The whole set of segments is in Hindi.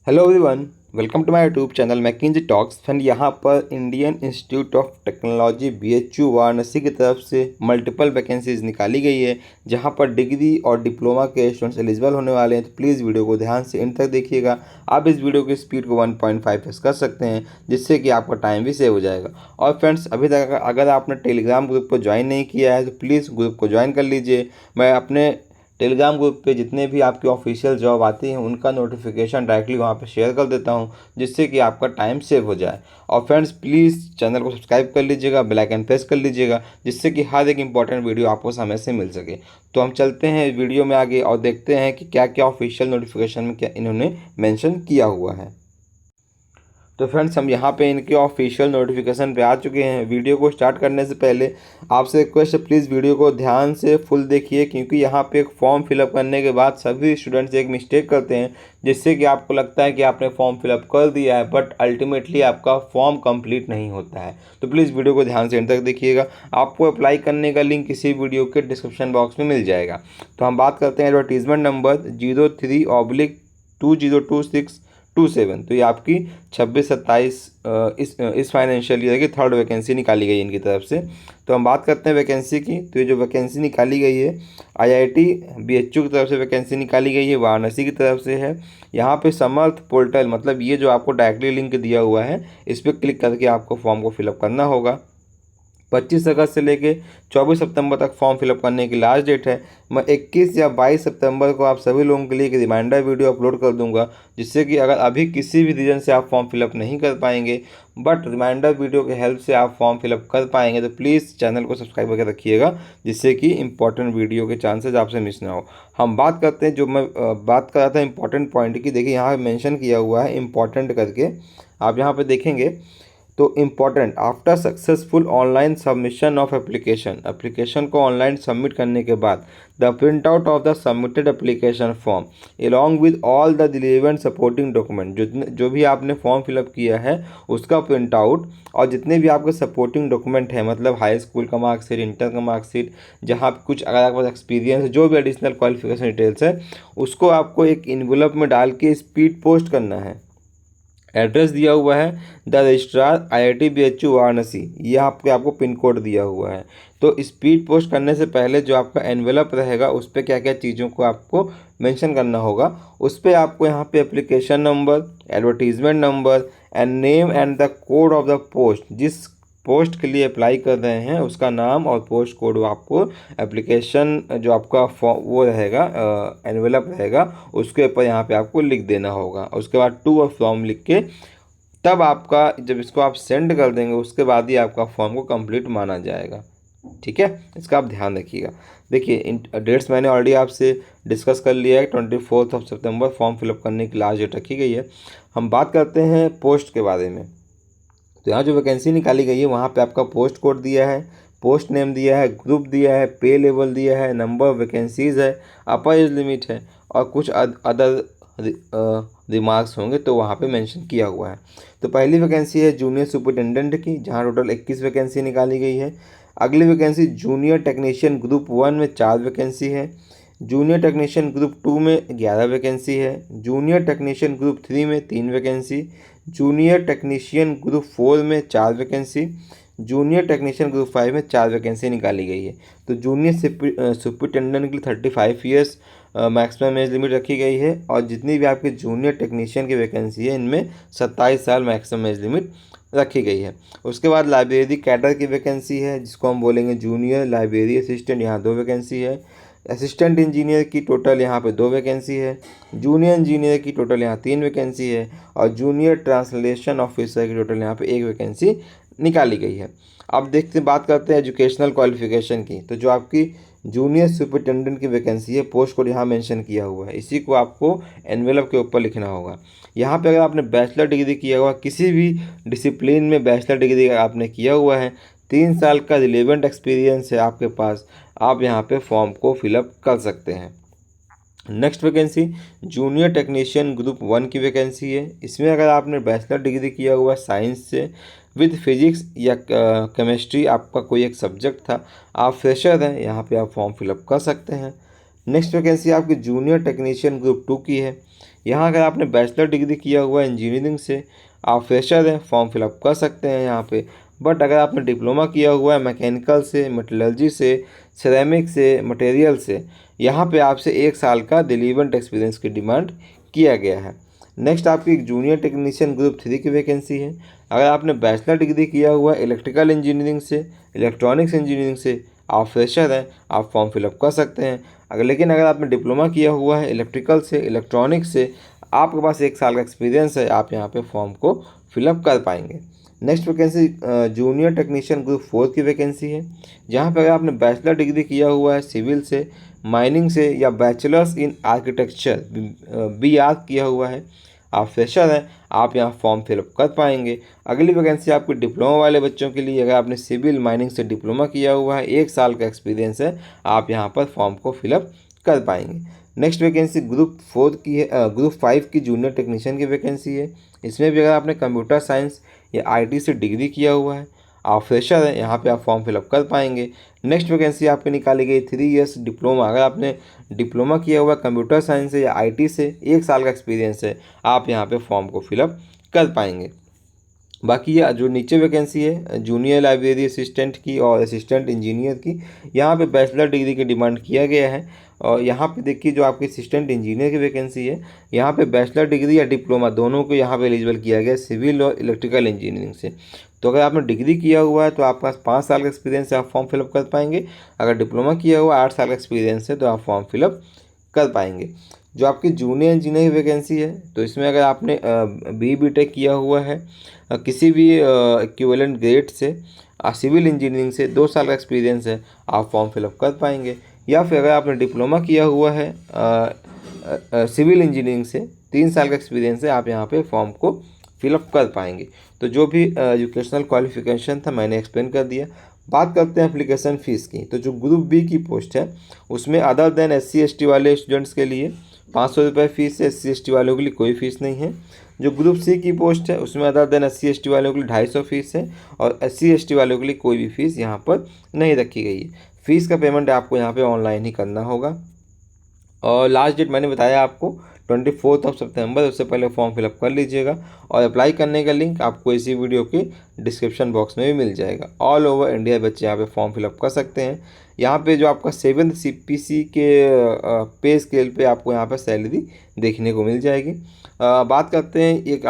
Hello everyone, welcome to my YouTube channel McKinsey talks friend. यहाँ पर Indian Institute of Technology BHU Varanasi की तरफ से मल्टीपल वैकेंसीज निकाली गई है, जहाँ पर डिग्री और डिप्लोमा के स्टूडेंट्स एलिजिबल होने वाले हैं। तो प्लीज़ वीडियो को ध्यान से इन तक देखिएगा। आप इस वीडियो की स्पीड को 1.5 कर सकते हैं, जिससे कि आपका टाइम भी सेव हो जाएगा। और फ्रेंड्स, अभी तक अगर आपने टेलीग्राम ग्रुप को ज्वाइन नहीं किया है तो प्लीज़ ग्रुप को ज्वाइन कर लीजिए। मैं अपने टेलीग्राम ग्रुप पे जितने भी आपकी ऑफिशियल जॉब आती हैं उनका नोटिफिकेशन डायरेक्टली वहाँ पे शेयर कर देता हूँ, जिससे कि आपका टाइम सेव हो जाए। और फ्रेंड्स, प्लीज़ चैनल को सब्सक्राइब कर लीजिएगा, बेल आइकन प्रेस कर लीजिएगा, जिससे कि हर एक इंपॉर्टेंट वीडियो आपको समय से मिल सके। तो हम चलते हैं वीडियो में आगे और देखते हैं कि क्या क्या ऑफिशियल नोटिफिकेशन में क्या इन्होंने मैंशन किया हुआ है। तो फ्रेंड्स, हम यहाँ पे इनके ऑफिशियल नोटिफिकेशन पे आ चुके हैं। वीडियो को स्टार्ट करने से पहले आपसे रिक्वेस्ट है, प्लीज़ वीडियो को ध्यान से फुल देखिए, क्योंकि यहाँ पे एक फॉर्म फिलअप करने के बाद सभी स्टूडेंट्स एक मिस्टेक करते हैं, जिससे कि आपको लगता है कि आपने फॉर्म फिलअप कर दिया है, बट अल्टीमेटली आपका फॉर्म कंप्लीट नहीं होता है। तो प्लीज़ वीडियो को ध्यान से एंड तक देखिएगा। आपको अप्लाई करने का लिंक किसी वीडियो के डिस्क्रिप्शन बॉक्स में मिल जाएगा। तो हम बात करते हैं एडवर्टीजमेंट नंबर 03/202627। तो ये आपकी 26-27 इस फाइनेंशियल ईयर की थर्ड वैकेंसी निकाली गई है इनकी तरफ से। तो हम बात करते हैं वैकेंसी की। तो ये जो वैकेंसी निकाली गई है IIT BHU की तरफ से वैकेंसी निकाली गई है, वाराणसी की तरफ से है। यहाँ पे समर्थ पोर्टल, मतलब ये जो आपको डायरेक्टली लिंक दिया हुआ है, इस पर क्लिक करके आपको फॉर्म को फिलअप करना होगा। 25 अगस्त से लेके 24 सितंबर तक फॉर्म फिलअप करने की लास्ट डेट है। मैं 21 या 22 सितंबर को आप सभी लोगों के लिए एक रिमाइंडर वीडियो अपलोड कर दूंगा, जिससे कि अगर अभी किसी भी रीज़न से आप फॉर्म फिलअप नहीं कर पाएंगे, बट रिमाइंडर वीडियो के हेल्प से आप फॉर्म फिलअप कर पाएंगे, तो प्लीज़ चैनल को सब्सक्राइब करके रखिएगा, जिससे कि इंपॉर्टेंट वीडियो के चांसेस आपसे मिस ना हो। हम बात करते हैं, जो मैं बात कर रहा था इंपॉर्टेंट पॉइंट की। देखिए, यहाँ मेंशन किया हुआ है इंपॉर्टेंट करके, आप यहाँ पे देखेंगे तो important, after successful online submission of application को ऑनलाइन सबमिट करने के बाद the print out of the submitted application form along with all the relevant supporting document, जो भी आपने फॉर्म फिलअप किया है उसका प्रिंट आउट और जितने भी आपके सपोर्टिंग डॉक्यूमेंट है, मतलब हाई स्कूल का मार्कशीट, इंटर का मार्कशीट, जहाँ कुछ अगर आपके पास एक्सपीरियंस है, जो भी एडिशनल क्वालिफिकेशन डिटेल्स है, उसको आपको एक इन्वेलप में डाल के स्पीड पोस्ट करना है। एड्रेस दिया हुआ है the registrar IIT BHU Varanasi, ये आपको पिन कोड दिया हुआ है। तो स्पीड पोस्ट करने से पहले जो आपका एनवेलप रहेगा उस पर क्या क्या चीज़ों को आपको मेंशन करना होगा, उस पर आपको यहाँ पे application number, advertisement number and name and the code of the post, जिस पोस्ट के लिए अप्लाई कर रहे हैं उसका नाम और पोस्ट कोड आपको एप्लीकेशन जो आपका वो रहेगा, एनवेलप रहेगा, उसके ऊपर यहाँ पे आपको लिख देना होगा। उसके बाद टू और फ्रॉम लिख के तब आपका, जब इसको आप सेंड कर देंगे उसके बाद ही आपका फॉर्म को कंप्लीट माना जाएगा। ठीक है, इसका आप ध्यान रखिएगा। देखिए, इन डेट्स मैंने ऑलरेडी आपसे डिस्कस कर लिया है। 24 सितंबर फॉर्म फिलअप करने की लास्ट डेट रखी गई है। हम बात करते हैं पोस्ट के बारे में। तो यहाँ जो वैकेंसी निकाली गई है वहाँ पे आपका पोस्ट कोड दिया है, पोस्ट नेम दिया है, ग्रुप दिया है, पे लेवल दिया है, नंबर ऑफ वैकेंसीज़ है, अपर एज लिमिट है और कुछ अदर रिमार्क्स होंगे तो वहाँ पे मेंशन किया हुआ है। तो पहली वैकेंसी है जूनियर सुपरिटेंडेंट की, जहाँ टोटल 21 वैकेंसी निकाली गई है। अगली वैकेंसी जूनियर टेक्नीशियन ग्रुप 1 में 4 वैकेंसी है। जूनियर टेक्नीशियन ग्रुप 2 में 11 वैकेंसी है। जूनियर टेक्नीशियन ग्रुप 3 में 3 वैकेंसी। जूनियर टेक्नीशियन ग्रुप 4 में 4 वैकेंसी। जूनियर टेक्नीशियन ग्रुप 5 में 4 वैकेंसी निकाली गई है। तो जूनियर सुपरिटेंडेंट के लिए 35 ईयर्स मैक्सिमम एज लिमिट रखी गई है, और जितनी भी आपकी जूनियर टेक्नीशियन की वैकेंसी है इनमें 27 साल मैक्सिमम एज लिमिट रखी गई है। उसके बाद लाइब्रेरी कैडर की वैकेंसी है, जिसको हम बोलेंगे जूनियर लाइब्रेरी असिस्टेंट, यहाँ 2 वैकेंसी है। असिस्टेंट इंजीनियर की टोटल यहाँ पे 2 वैकेंसी है। जूनियर इंजीनियर की टोटल यहाँ 3 वैकेंसी है, और जूनियर ट्रांसलेशन ऑफिसर की टोटल यहाँ पे 1 वैकेंसी निकाली गई है। अब बात करते हैं एजुकेशनल क्वालिफिकेशन की। तो जो आपकी जूनियर सुपरिटेंडेंट की वैकेंसी है, पोस्ट कोड यहाँ मेंशन किया हुआ है, इसी को आपको एनवेलप के ऊपर लिखना होगा। यहाँ पे अगर आपने बैचलर डिग्री किया हुआ, किसी भी डिसिप्लिन में बैचलर डिग्री अगर आपने किया हुआ है, 3 साल का रिलेवेंट एक्सपीरियंस है आपके पास, आप यहाँ पे फॉर्म को फिलअप कर सकते हैं। Next vacancy junior technician group 1 की वैकेंसी है। इसमें अगर आपने बैचलर डिग्री किया हुआ साइंस से विद फिजिक्स या केमिस्ट्री, आपका कोई एक सब्जेक्ट था, आप फ्रेशर हैं, यहाँ पे आप फॉर्म फिलअप कर सकते हैं। नेक्स्ट वैकेंसी आपकी जूनियर टेक्नीशियन ग्रुप 2 की है। यहाँ अगर आपने बैचलर डिग्री किया हुआ है इंजीनियरिंग से, आप फ्रेशर हैं, फॉर्म फिलअप कर सकते हैं यहाँ पे। बट अगर आपने डिप्लोमा किया हुआ है मैकेनिकल से, मेटलर्जी से, सिरेमिक से, मटेरियल से, यहाँ पे आपसे 1 साल का रिलेवेंट एक्सपीरियंस की डिमांड किया गया है। नेक्स्ट आपकी एक जूनियर टेक्नीशियन ग्रुप 3 की वैकेंसी है। अगर आपने बैचलर डिग्री किया हुआ है इलेक्ट्रिकल इंजीनियरिंग से, इलेक्ट्रॉनिक्स इंजीनियरिंग से, आप फ्रेशर हैं, आप फॉर्म फिलअप कर सकते हैं। लेकिन अगर आपने डिप्लोमा किया हुआ है इलेक्ट्रिकल से, इलेक्ट्रॉनिक्स से, आपके पास 1 साल का एक्सपीरियंस है, आप यहाँ पे फॉर्म को फिलअप कर पाएंगे। Next vacancy junior technician group 4 की वैकेंसी है, जहाँ पर अगर आपने बैचलर डिग्री किया हुआ है सिविल से, माइनिंग से, या बैचलर्स इन आर्किटेक्चर BR किया हुआ है, आप फ्रेशर हैं, आप यहाँ फॉर्म फिलअप कर पाएंगे। अगली वैकेंसी आपकी डिप्लोमा वाले बच्चों के लिए, अगर आपने सिविल माइनिंग से डिप्लोमा किया हुआ है, 1 साल का एक्सपीरियंस है, आप यहाँ पर फॉर्म को फिलअप कर पाएंगे। नेक्स्ट वैकेंसी ग्रुप 4 की है, ग्रुप 5 की जूनियर टेक्नीशियन की वैकेंसी है। इसमें भी अगर आपने कंप्यूटर साइंस या IT से डिग्री किया हुआ है, आप फ्रेशर हैं, यहाँ पे आप फॉर्म फिलअप कर पाएंगे। नेक्स्ट वैकेंसी आपकी निकाली गई 3 इयर्स डिप्लोमा, अगर आपने डिप्लोमा किया हुआ कंप्यूटर साइंस से या IT से, 1 साल का एक्सपीरियंस है, आप यहाँ पे फॉर्म को फिलअप कर पाएंगे। बाकी ये जो नीचे वैकेंसी है जूनियर लाइब्रेरी असिस्टेंट की और असिस्टेंट इंजीनियर की, यहाँ पे बैचलर डिग्री की डिमांड किया गया है। और यहाँ पे देखिए जो आपकी असिस्टेंट इंजीनियर की वैकेंसी है, यहाँ पे बैचलर डिग्री या डिप्लोमा दोनों को यहाँ पे एलिजिबल किया गया है सिविल और इलेक्ट्रिकल इंजीनियरिंग से। तो अगर आपने डिग्री किया हुआ है तो आपके पास 5 साल का एक्सपीरियंस है, आप फॉर्म फिलअप कर पाएंगे। अगर डिप्लोमा किया हुआ 8 साल का एक्सपीरियंस है तो आप फॉर्म फिलअप कर पाएंगे। जो आपकी जूनियर इंजीनियर की वैकेंसी है, तो इसमें अगर आपने BTech किया हुआ है किसी भी इक्विवेलेंट ग्रेड से, सिविल इंजीनियरिंग से 2 साल का एक्सपीरियंस है, आप फॉर्म फिलअप कर पाएंगे। या फिर अगर आपने डिप्लोमा किया हुआ है सिविल इंजीनियरिंग से, 3 साल का एक्सपीरियंस है, आप यहाँ पे फॉर्म को फिलअप कर पाएंगे। तो जो भी एजुकेशनल क्वालिफिकेशन था मैंने एक्सप्लेन कर दिया। बात करते हैं एप्लीकेशन फ़ीस की। तो जो ग्रुप B की पोस्ट है उसमें अदर देन SC ST वाले स्टूडेंट्स के लिए 500 रुपये फ़ीस है, SC ST वालों के लिए कोई फ़ीस नहीं है। जो ग्रुप C की पोस्ट है उसमें अदर देन SC ST वालों के लिए 250 फ़ीस है, और SC ST वालों के लिए कोई भी फ़ीस यहाँ पर नहीं रखी गई है। फ़ीस का पेमेंट आपको यहाँ पे ऑनलाइन ही करना होगा। और लास्ट डेट मैंने बताया आपको 24 सितंबर, उससे पहले फॉर्म फिलअप कर लीजिएगा। और अप्लाई करने का लिंक आपको इसी वीडियो के डिस्क्रिप्शन बॉक्स में भी मिल जाएगा। ऑल ओवर इंडिया बच्चे यहाँ पे फॉर्म फिलअप कर सकते हैं। यहाँ पे जो आपका 7th CPC के पे स्केल पे आपको यहाँ पर सैलरी देखने को मिल जाएगी। बात करते हैं एक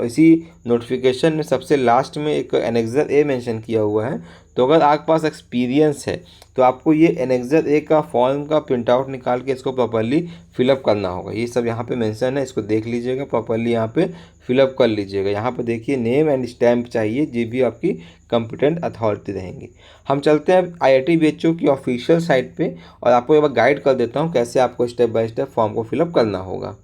इसी नोटिफिकेशन में सबसे लास्ट में एक एनेक्सर A मेंशन किया हुआ है। तो अगर आपके पास एक्सपीरियंस है तो आपको ये एनेक्सर A का फॉर्म का प्रिंट आउट निकाल के इसको प्रॉपरली फिलअप करना होगा। ये सब यहाँ पे मेंशन है, इसको देख लीजिएगा, प्रॉपरली यहाँ पे फिलअप कर लीजिएगा। यहाँ पे देखिए नेम एंड स्टैम्प चाहिए, ये भी आपकी कंपिटेंट अथॉरिटी रहेंगी। हम चलते हैं IIT BHU की ऑफिशियल साइट पे और आपको एक बार गाइड कर देता हूँ कैसे आपको स्टेप बाय स्टेप फॉर्म को फिलअप करना होगा।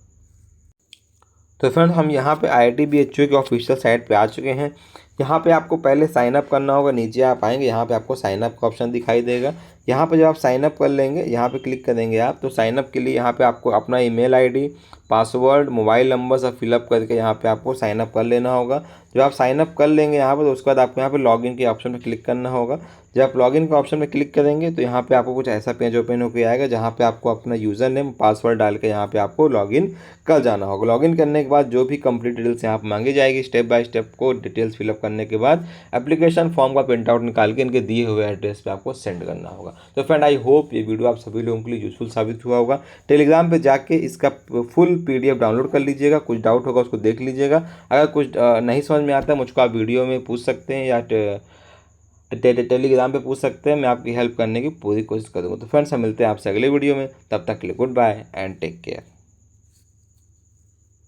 तो फ्रेंड हम यहाँ पे IIT BHU की ऑफिशियल साइट पे आ चुके हैं। यहाँ पे आपको पहले साइन अप करना होगा। नीचे आप आएंगे, यहाँ पे आपको साइन अप का ऑप्शन दिखाई देगा। यहाँ पे जब आप साइन अप कर लेंगे, यहाँ पे क्लिक करेंगे आप, तो साइन अप के लिए यहाँ पे आपको अपना email ID, password, mobile number सब फिलअप करके यहाँ पे आपको साइन अप कर लेना होगा। जब आप साइन अप कर लेंगे यहाँ पर, तो उसके बाद आपको यहाँ पे लॉगिन के ऑप्शन पे क्लिक करना होगा। जब आप लॉगिन के ऑप्शन पे क्लिक करेंगे तो यहाँ पे आपको कुछ ऐसा पेज ओपन होकर आएगा, जहाँ पे आपको अपना यूज़र नेम पासवर्ड डाल के यहाँ पे आपको लॉगिन कर जाना होगा। लॉगिन करने के बाद जो भी कंप्लीट डिटेल्स यहाँ पर मांगी जाएगी, स्टेप बाय स्टेप को डिटेल्स फिलअप करने के बाद एप्लीकेशन फॉर्म का प्रिंट आउट निकाल के इनके दिए हुए एड्रेस पे आपको सेंड करना होगा। तो फ्रेंड आई होप ये वीडियो आप सभी लोगों के लिए यूजफुल साबित हुआ होगा। टेलीग्राम पे जाके इसका फुल PDF डाउनलोड कर लीजिएगा। कुछ डाउट होगा उसको देख लीजिएगा। अगर कुछ नहीं समझ में आता है मुझको आप वीडियो में पूछ सकते हैं या टेलीग्राम पे पूछ सकते हैं। मैं आपकी हेल्प करने की पूरी कोशिश करूँगा। तो फ्रेंड्स हम मिलते हैं आपसे अगले वीडियो में। तब तक के लिए goodbye and take care.